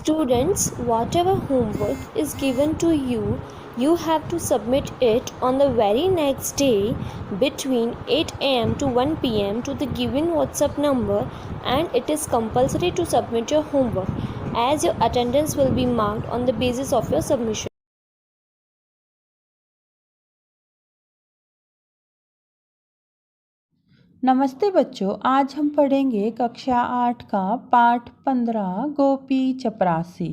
Students, whatever homework is given to you, you have to submit it on the very next day between 8 am to 1 pm to the given WhatsApp number, and it is compulsory to submit your homework as your attendance will be marked on the basis of your submission. नमस्ते बच्चों, आज हम पढ़ेंगे कक्षा 8 का पाठ 15 गोपी चपरासी।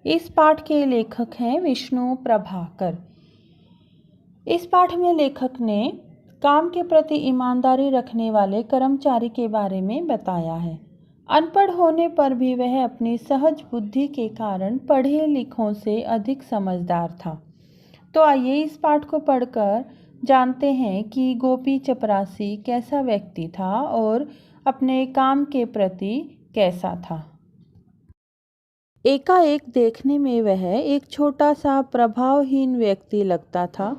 इस पाठ के लेखक हैं विष्णु प्रभाकर। इस पाठ में लेखक ने काम के प्रति ईमानदारी रखने वाले कर्मचारी के बारे में बताया है। अनपढ़ होने पर भी वह अपनी सहज बुद्धि के कारण पढ़े लिखों से अधिक समझदार था। तो आइए इस पाठ को पढ़कर जानते हैं कि गोपी चपरासी कैसा व्यक्ति था और अपने काम के प्रति कैसा था। एकाएक देखने में वह एक छोटा सा प्रभावहीन व्यक्ति लगता था।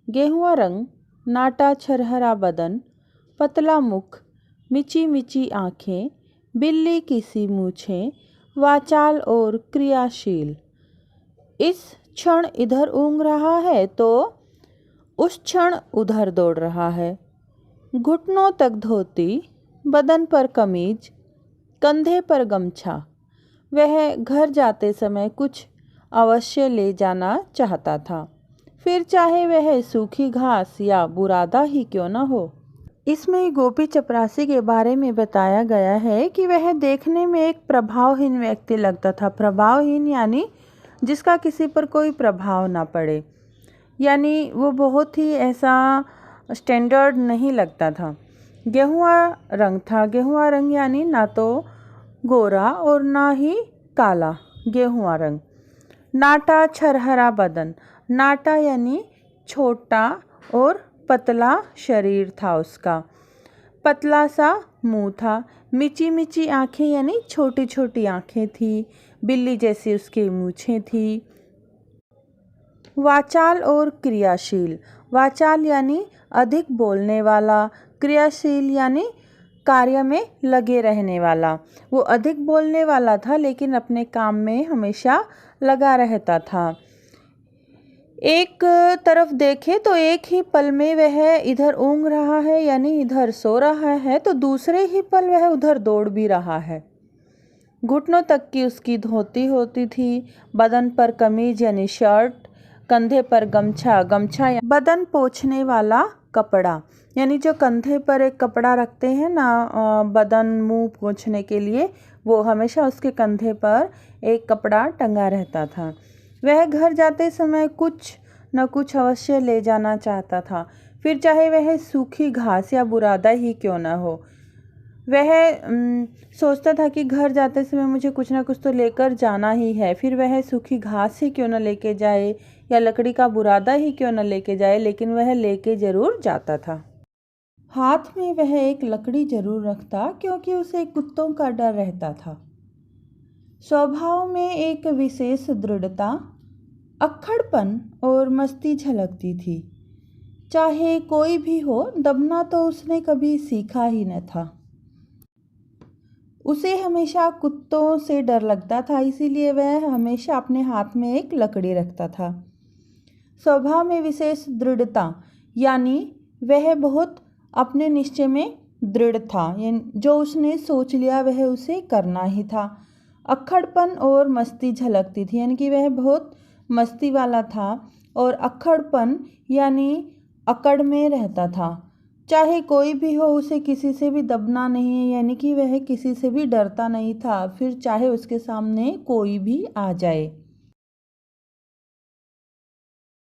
गेहुआ रंग, नाटा छरहरा बदन, पतला मुख, मिची मिची आँखें, बिल्ली की सी मूछें, वाचाल और क्रियाशील। इस क्षण इधर ऊँग रहा है तो उस क्षण उधर दौड़ रहा है। घुटनों तक धोती, बदन पर कमीज, कंधे पर गमछा। वह घर जाते समय कुछ अवश्य ले जाना चाहता था, फिर चाहे वह सूखी घास या बुरादा ही क्यों न हो। इसमें गोपी चपरासी के बारे में बताया गया है कि वह देखने में एक प्रभावहीन व्यक्ति लगता था। प्रभावहीन यानी जिसका किसी पर कोई प्रभाव ना पड़े, यानी वो बहुत ही ऐसा स्टैंडर्ड नहीं लगता था। गेहुआ रंग था। गेहुआ रंग यानी ना तो गोरा और ना ही काला, गेहुआ रंग। नाटा छरहरा बदन। नाटा यानी छोटा और पतला शरीर था उसका। पतला सा मुंह था। मिची मिची आँखें यानी छोटी छोटी आँखें थी। बिल्ली जैसी उसकी मूछें थी। वाचाल और क्रियाशील। वाचाल यानी अधिक बोलने वाला, क्रियाशील यानी कार्य में लगे रहने वाला। वो अधिक बोलने वाला था लेकिन अपने काम में हमेशा लगा रहता था। एक तरफ देखे तो एक ही पल में वह इधर ऊँग रहा है यानी इधर सो रहा है, तो दूसरे ही पल वह उधर दौड़ भी रहा है। घुटनों तक की उसकी धोती होती थी, बदन पर कमीज यानी शर्ट, कंधे पर गमछा। गमछा या बदन पोंछने वाला कपड़ा, यानी जो कंधे पर एक कपड़ा रखते हैं ना बदन मुंह पोंछने के लिए, वो हमेशा उसके कंधे पर एक कपड़ा टंगा रहता था। वह घर जाते समय कुछ न कुछ अवश्य ले जाना चाहता था, फिर चाहे वह सूखी घास या बुरादा ही क्यों न हो। वह सोचता था कि घर जाते समय मुझे कुछ ना कुछ तो लेकर जाना ही है, फिर वह सूखी घास ही क्यों न लेके जाए या लकड़ी का बुरादा ही क्यों न लेके जाए, लेकिन वह लेके ज़रूर जाता था। हाथ में वह एक लकड़ी जरूर रखता क्योंकि उसे कुत्तों का डर रहता था। स्वभाव में एक विशेष दृढ़ता, अक्खड़पन और मस्ती झलकती थी। चाहे कोई भी हो, दबना तो उसने कभी सीखा ही न था। उसे हमेशा कुत्तों से डर लगता था, इसीलिए वह हमेशा अपने हाथ में एक लकड़ी रखता था। स्वभाव में विशेष दृढ़ता यानी वह बहुत अपने निश्चय में दृढ़ था, जो उसने सोच लिया वह उसे करना ही था। अक्खड़पन और मस्ती झलकती थी, यानी कि वह बहुत मस्ती वाला था, और अक्खड़पन यानी अकड़ में रहता था। चाहे कोई भी हो, उसे किसी से भी दबना नहीं है, यानी कि वह किसी से भी डरता नहीं था, फिर चाहे उसके सामने कोई भी आ जाए।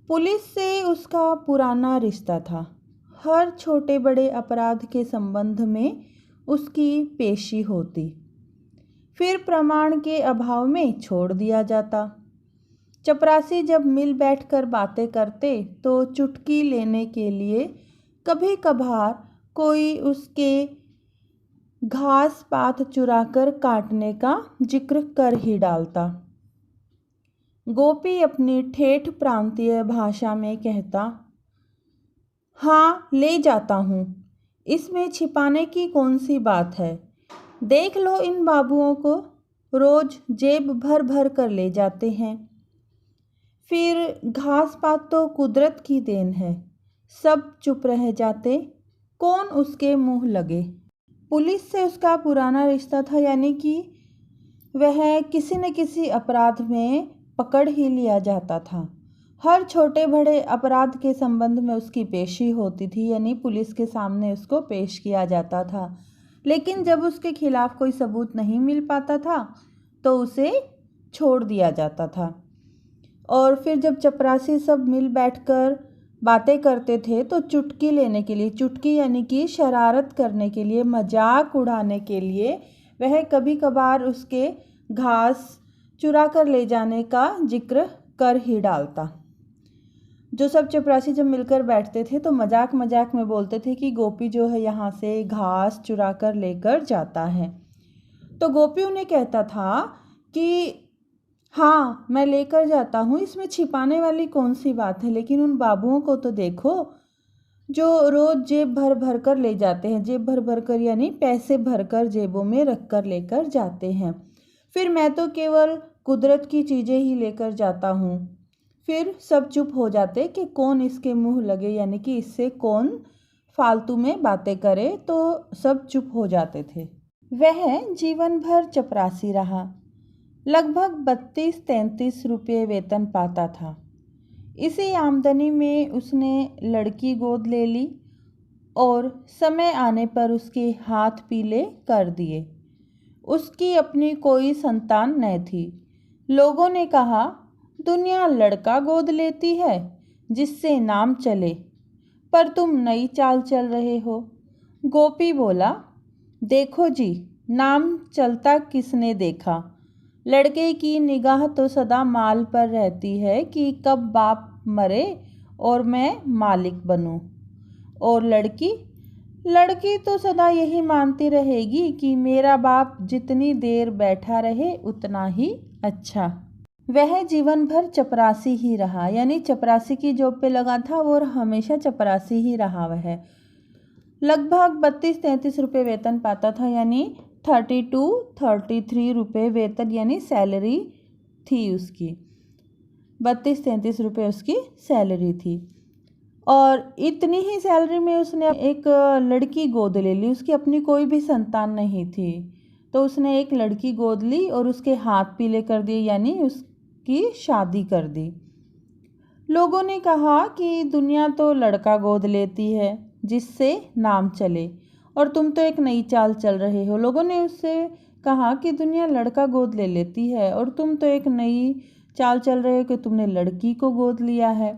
पुलिस से उसका पुराना रिश्ता था। हर छोटे बड़े अपराध के संबंध में उसकी पेशी होती, फिर प्रमाण के अभाव में छोड़ दिया जाता। चपरासी जब मिल बैठकर बातें करते तो चुटकी लेने के लिए कभी कभार कोई उसके घास पात चुराकर काटने का जिक्र कर ही डालता। गोपी अपनी ठेठ प्रांतीय भाषा में कहता, हाँ ले जाता हूँ, इसमें छिपाने की कौन सी बात है। देख लो इन बाबुओं को, रोज जेब भर भर कर ले जाते हैं। फिर घास पात तो कुदरत की देन है, सब चुप रह जाते, कौन उसके मुंह लगे। पुलिस से उसका पुराना रिश्ता था, यानी कि वह किसी न किसी अपराध में पकड़ ही लिया जाता था। हर छोटे बड़े अपराध के संबंध में उसकी पेशी होती थी, यानी पुलिस के सामने उसको पेश किया जाता था। लेकिन जब उसके खिलाफ कोई सबूत नहीं मिल पाता था तो उसे छोड़ दिया जाता था। और फिर जब चपरासी सब मिल बैठकर बातें करते थे तो चुटकी लेने के लिए, चुटकी यानी कि शरारत करने के लिए, मजाक उड़ाने के लिए वह कभी कभार उसके घास चुरा कर ले जाने का जिक्र कर ही डालता। जो सब चपरासी जब मिलकर बैठते थे तो मजाक मजाक में बोलते थे कि गोपी जो है यहाँ से घास चुरा कर लेकर जाता है। तो गोपी उन्हें कहता था कि हाँ मैं लेकर जाता हूँ, इसमें छिपाने वाली कौन सी बात है। लेकिन उन बाबुओं को तो देखो जो रोज़ जेब भर भर कर ले जाते हैं, जेब भर भर कर यानी पैसे भर कर जेबों में रख कर लेकर जाते हैं। फिर मैं तो केवल कुदरत की चीज़ें ही लेकर जाता हूँ। फिर सब चुप हो जाते कि कौन इसके मुंह लगे, यानी कि इससे कौन फालतू में बातें करे, तो सब चुप हो जाते थे। वह जीवन भर चपरासी रहा, लगभग 32-33 रुपये वेतन पाता था। इसी आमदनी में उसने लड़की गोद ले ली और समय आने पर उसके हाथ पीले कर दिए। उसकी अपनी कोई संतान न थी। लोगों ने कहा दुनिया लड़का गोद लेती है जिससे नाम चले, पर तुम नई चाल चल रहे हो। गोपी बोला, देखो जी, नाम चलता किसने देखा। लड़के की निगाह तो सदा माल पर रहती है कि कब बाप मरे और मैं मालिक बनूं। और लड़की तो सदा यही मानती रहेगी कि मेरा बाप जितनी देर बैठा रहे उतना ही अच्छा। वह जीवन भर चपरासी ही रहा, यानी चपरासी की जॉब पे लगा था और हमेशा चपरासी ही रहा। वह लगभग 32-33 रुपये वेतन पाता था, यानी 32-33 रुपये वेतन यानी सैलरी थी उसकी। 32-33 रुपये उसकी सैलरी थी। और इतनी ही सैलरी में उसने एक लड़की गोद ले ली। उसकी अपनी कोई भी संतान नहीं थी, तो उसने एक लड़की गोद ली और उसके हाथ पीले कर दिए, यानी उसकी शादी कर दी। लोगों ने कहा कि दुनिया तो लड़का गोद लेती है जिससे नाम चले, और तुम तो एक नई चाल चल रहे हो। लोगों ने उससे कहा कि दुनिया लड़का गोद ले लेती है और तुम तो एक नई चाल चल रहे हो कि तुमने लड़की को गोद लिया है।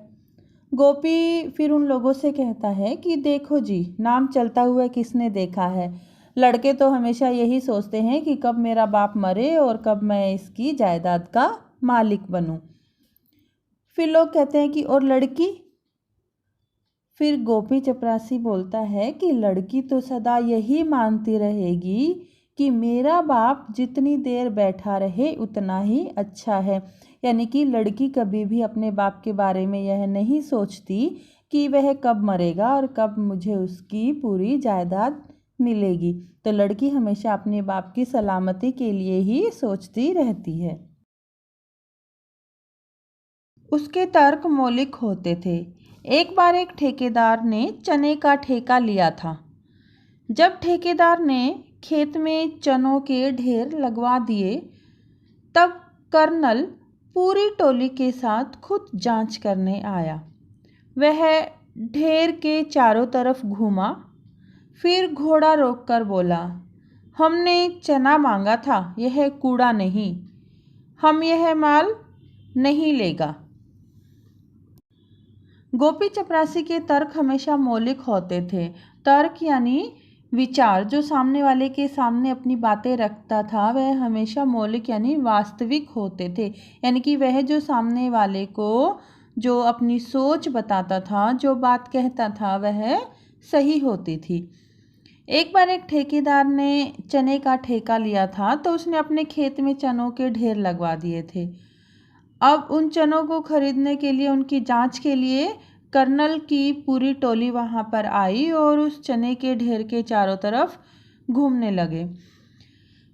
गोपी फिर उन लोगों से कहता है कि देखो जी, नाम चलता हुआ किसने देखा है। लड़के तो हमेशा यही सोचते हैं कि कब मेरा बाप मरे और कब मैं इसकी जायदाद का मालिक बनूं। फिर लोग कहते हैं कि और लड़की। फिर गोपी चपरासी बोलता है कि लड़की तो सदा यही मानती रहेगी कि मेरा बाप जितनी देर बैठा रहे उतना ही अच्छा है। यानी कि लड़की कभी भी अपने बाप के बारे में यह नहीं सोचती कि वह कब मरेगा और कब मुझे उसकी पूरी जायदाद मिलेगी। तो लड़की हमेशा अपने बाप की सलामती के लिए ही सोचती रहती है। उसके तर्क मौलिक होते थे। एक बार एक ठेकेदार ने चने का ठेका लिया था। जब ठेकेदार ने खेत में चनों के ढेर लगवा दिए, तब कर्नल पूरी टोली के साथ खुद जांच करने आया। वह ढेर के चारों तरफ घूमा, फिर घोड़ा रोककर बोला, हमने चना मांगा था, यह कूड़ा नहीं। हम यह माल नहीं लेगा। गोपी चपरासी के तर्क हमेशा मौलिक होते थे। तर्क यानी विचार, जो सामने वाले के सामने अपनी बातें रखता था वह हमेशा मौलिक यानी वास्तविक होते थे। यानी कि वह जो सामने वाले को जो अपनी सोच बताता था, जो बात कहता था, वह सही होती थी। एक बार एक ठेकेदार ने चने का ठेका लिया था, तो उसने अपने खेत में चनों के ढेर लगवा दिए थे। अब उन चनों को खरीदने के लिए, उनकी जांच के लिए कर्नल की पूरी टोली वहां पर आई और उस चने के ढेर के चारों तरफ घूमने लगे।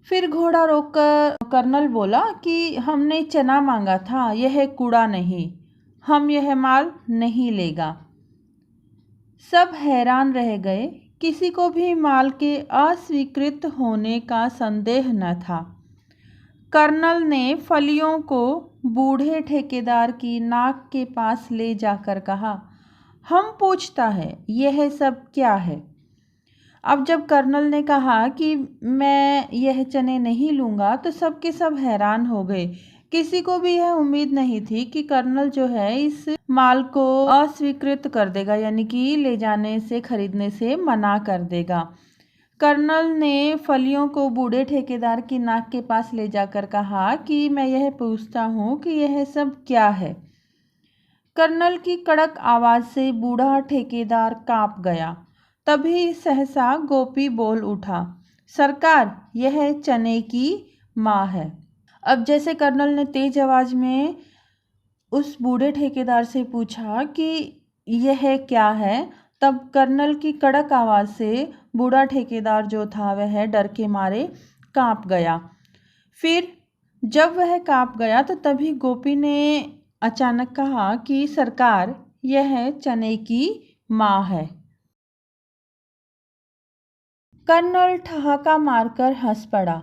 फिर घोड़ा रोककर कर्नल बोला कि हमने चना मांगा था, यह कूड़ा नहीं, हम यह माल नहीं लेगा। सब हैरान रह गए, किसी को भी माल के अस्वीकृत होने का संदेह न था। कर्नल ने फलियों को बूढ़े ठेकेदार की नाक के पास ले जाकर कहा, हम पूछता है यह सब क्या है। अब जब कर्नल ने कहा कि मैं यह चने नहीं लूँगा तो सबके सब हैरान हो गए। किसी को भी यह उम्मीद नहीं थी कि कर्नल जो है इस माल को अस्वीकृत कर देगा, यानी कि ले जाने से खरीदने से मना कर देगा। कर्नल ने फलियों को बूढ़े ठेकेदार की नाक के पास ले जाकर कहा कि मैं यह पूछता हूँ कि यह सब क्या है। कर्नल की कड़क आवाज़ से बूढ़ा ठेकेदार काँप गया। तभी सहसा गोपी बोल उठा, सरकार, यह चने की माँ है। अब जैसे कर्नल ने तेज आवाज़ में उस बूढ़े ठेकेदार से पूछा कि यह क्या है, तब कर्नल की कड़क आवाज़ से बूढ़ा ठेकेदार जो था वह डर के मारे काँप गया। फिर जब वह काँप गया तो तभी गोपी ने अचानक कहा कि सरकार, यह चने की माँ है। कर्नल ठहाका मारकर हंस पड़ा।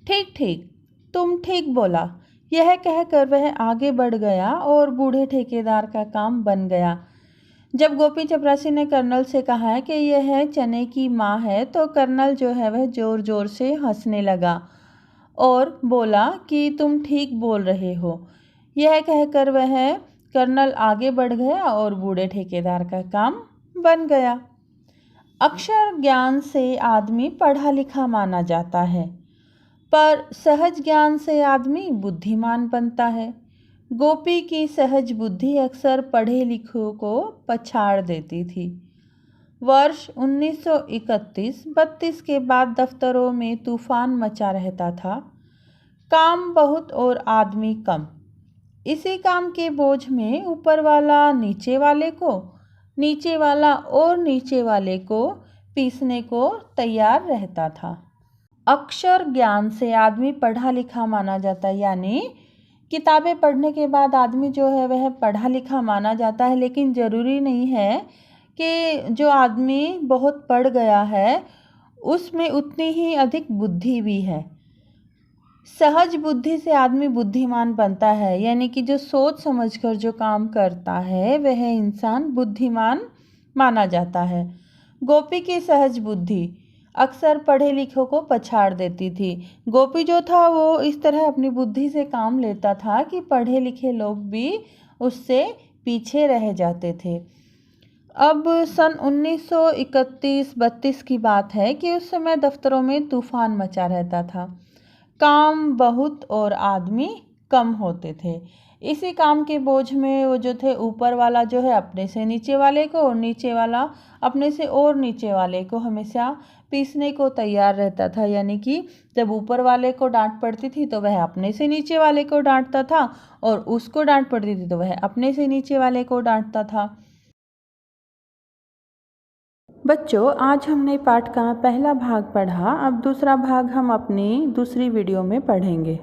ठीक ठीक, तुम ठीक बोला। यह कहकर वह आगे बढ़ गया और बूढ़े ठेकेदार का काम बन गया। जब गोपी चपरासी ने कर्नल से कहा है कि यह चने की माँ है तो कर्नल जो है वह ज़ोर ज़ोर से हंसने लगा और बोला कि तुम ठीक बोल रहे हो। यह कहकर वह कर्नल आगे बढ़ गया और बूढ़े ठेकेदार का काम बन गया। अक्षर ज्ञान से आदमी पढ़ा लिखा माना जाता है, पर सहज ज्ञान से आदमी बुद्धिमान बनता है। गोपी की सहज बुद्धि अक्सर पढ़े लिखों को पछाड़ देती थी। वर्ष 1931-32 के बाद दफ्तरों में तूफान मचा रहता था। काम बहुत और आदमी कम। इसी काम के बोझ में ऊपर वाला नीचे वाले को, नीचे वाला और नीचे वाले को पीसने को तैयार रहता था। अक्षर ज्ञान से आदमी पढ़ा लिखा माना जाता है, यानी किताबें पढ़ने के बाद आदमी जो है वह पढ़ा लिखा माना जाता है, लेकिन ज़रूरी नहीं है कि जो आदमी बहुत पढ़ गया है उसमें उतनी ही अधिक बुद्धि भी है। सहज बुद्धि से आदमी बुद्धिमान बनता है, यानी कि जो सोच समझकर जो काम करता है वह इंसान बुद्धिमान माना जाता है। गोपी की सहज बुद्धि अक्सर पढ़े लिखों को पछाड़ देती थी। गोपी जो था वो इस तरह अपनी बुद्धि से काम लेता था कि पढ़े लिखे लोग भी उससे पीछे रह जाते थे। अब सन 1931-32 की बात है कि उस समय दफ्तरों में तूफान मचा रहता था। काम बहुत और आदमी कम होते थे। इसी काम के बोझ में वो जो थे ऊपर वाला जो है अपने से नीचे वाले को और नीचे वाला अपने से और नीचे वाले को हमेशा पीसने को तैयार रहता था, यानी कि जब ऊपर वाले को डांट पड़ती थी तो वह अपने से नीचे वाले को डांटता था और उसको डांट पड़ती थी तो वह अपने से नीचे वाले को डांटता था। बच्चों, आज हमने पाठ का पहला भाग पढ़ा। अब दूसरा भाग हम अपनी दूसरी वीडियो में पढ़ेंगे।